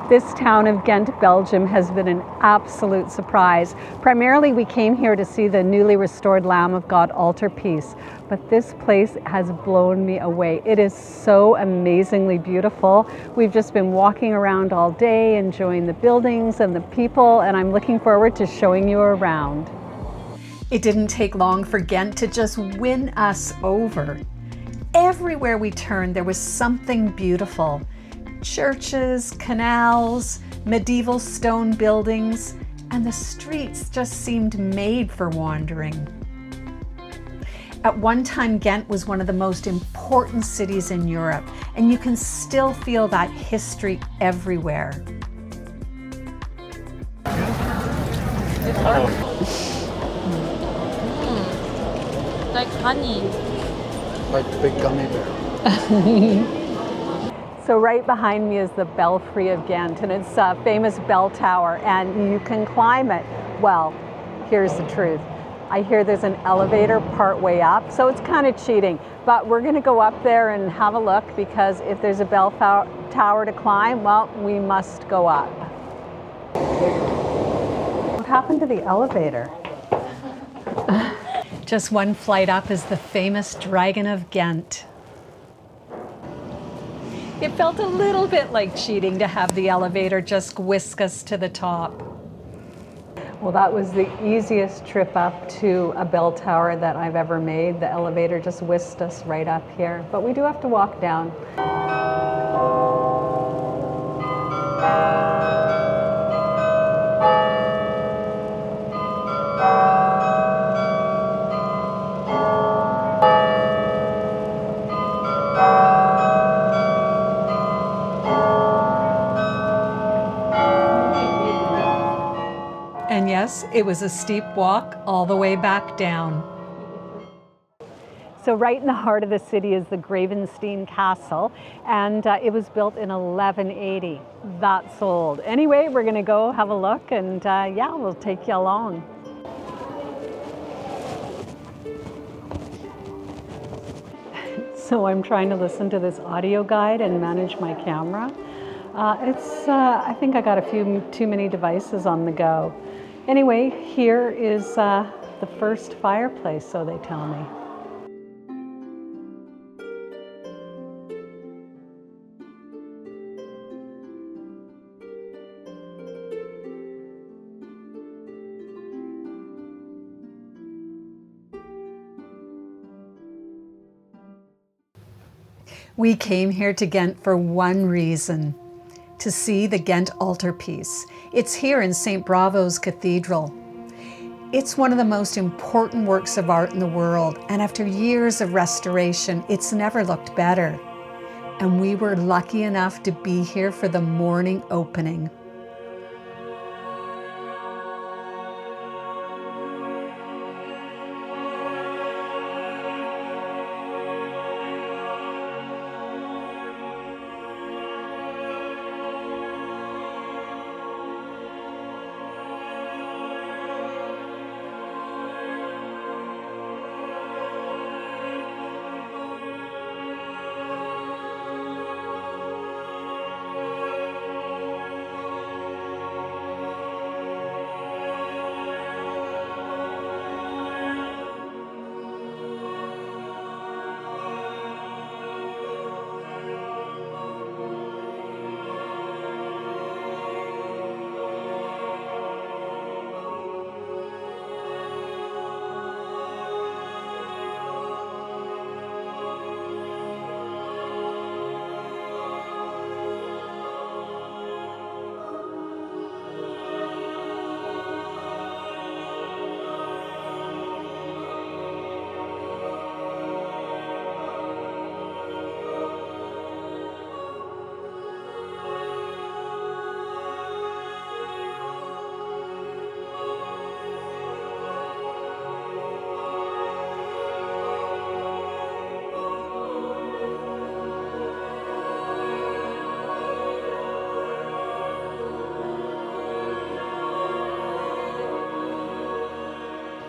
This town of Ghent, Belgium has been an absolute surprise. Primarily we came here to see the newly restored Lamb of God altarpiece, but this place has blown me away. It is so amazingly beautiful. We've just been walking around all day, enjoying the buildings and the people, and I'm looking forward to showing you around. It didn't take long for Ghent to just win us over. Everywhere we turned, there was something beautiful. Churches, canals, medieval stone buildings, and the streets just seemed made for wandering. At one time, Ghent was one of the most important cities in Europe, and you can still feel that history everywhere. Like honey. Like a big gummy bear. So right behind me is the Belfry of Ghent, and it's a famous bell tower, and you can climb it. Well, here's the truth. I hear there's an elevator part way up, so it's kind of cheating. But we're going to go up there and have a look, because if there's a bell tower to climb, well, we must go up. What happened to the elevator? Just one flight up is the famous Dragon of Ghent. It felt a little bit like cheating to have the elevator just whisk us to the top. Well, that was the easiest trip up to a bell tower that I've ever made. The elevator just whisked us right up here, but we do have to walk down. And yes, it was a steep walk all the way back down. So right in the heart of the city is the Gravensteen Castle, and it was built in 1180. That's old. Anyway, we're gonna go have a look, and yeah, we'll take you along. So I'm trying to listen to this audio guide and manage my camera. I think I got a few too many devices on the go. Anyway, here is the first fireplace, so they tell me. We came here to Ghent for one reason: to see the Ghent Altarpiece. It's here in St. Bavo's Cathedral. It's one of the most important works of art in the world, and after years of restoration, it's never looked better. And we were lucky enough to be here for the morning opening.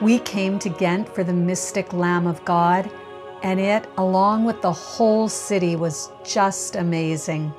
We came to Ghent for the mystic Lamb of God, and it, along with the whole city, was just amazing.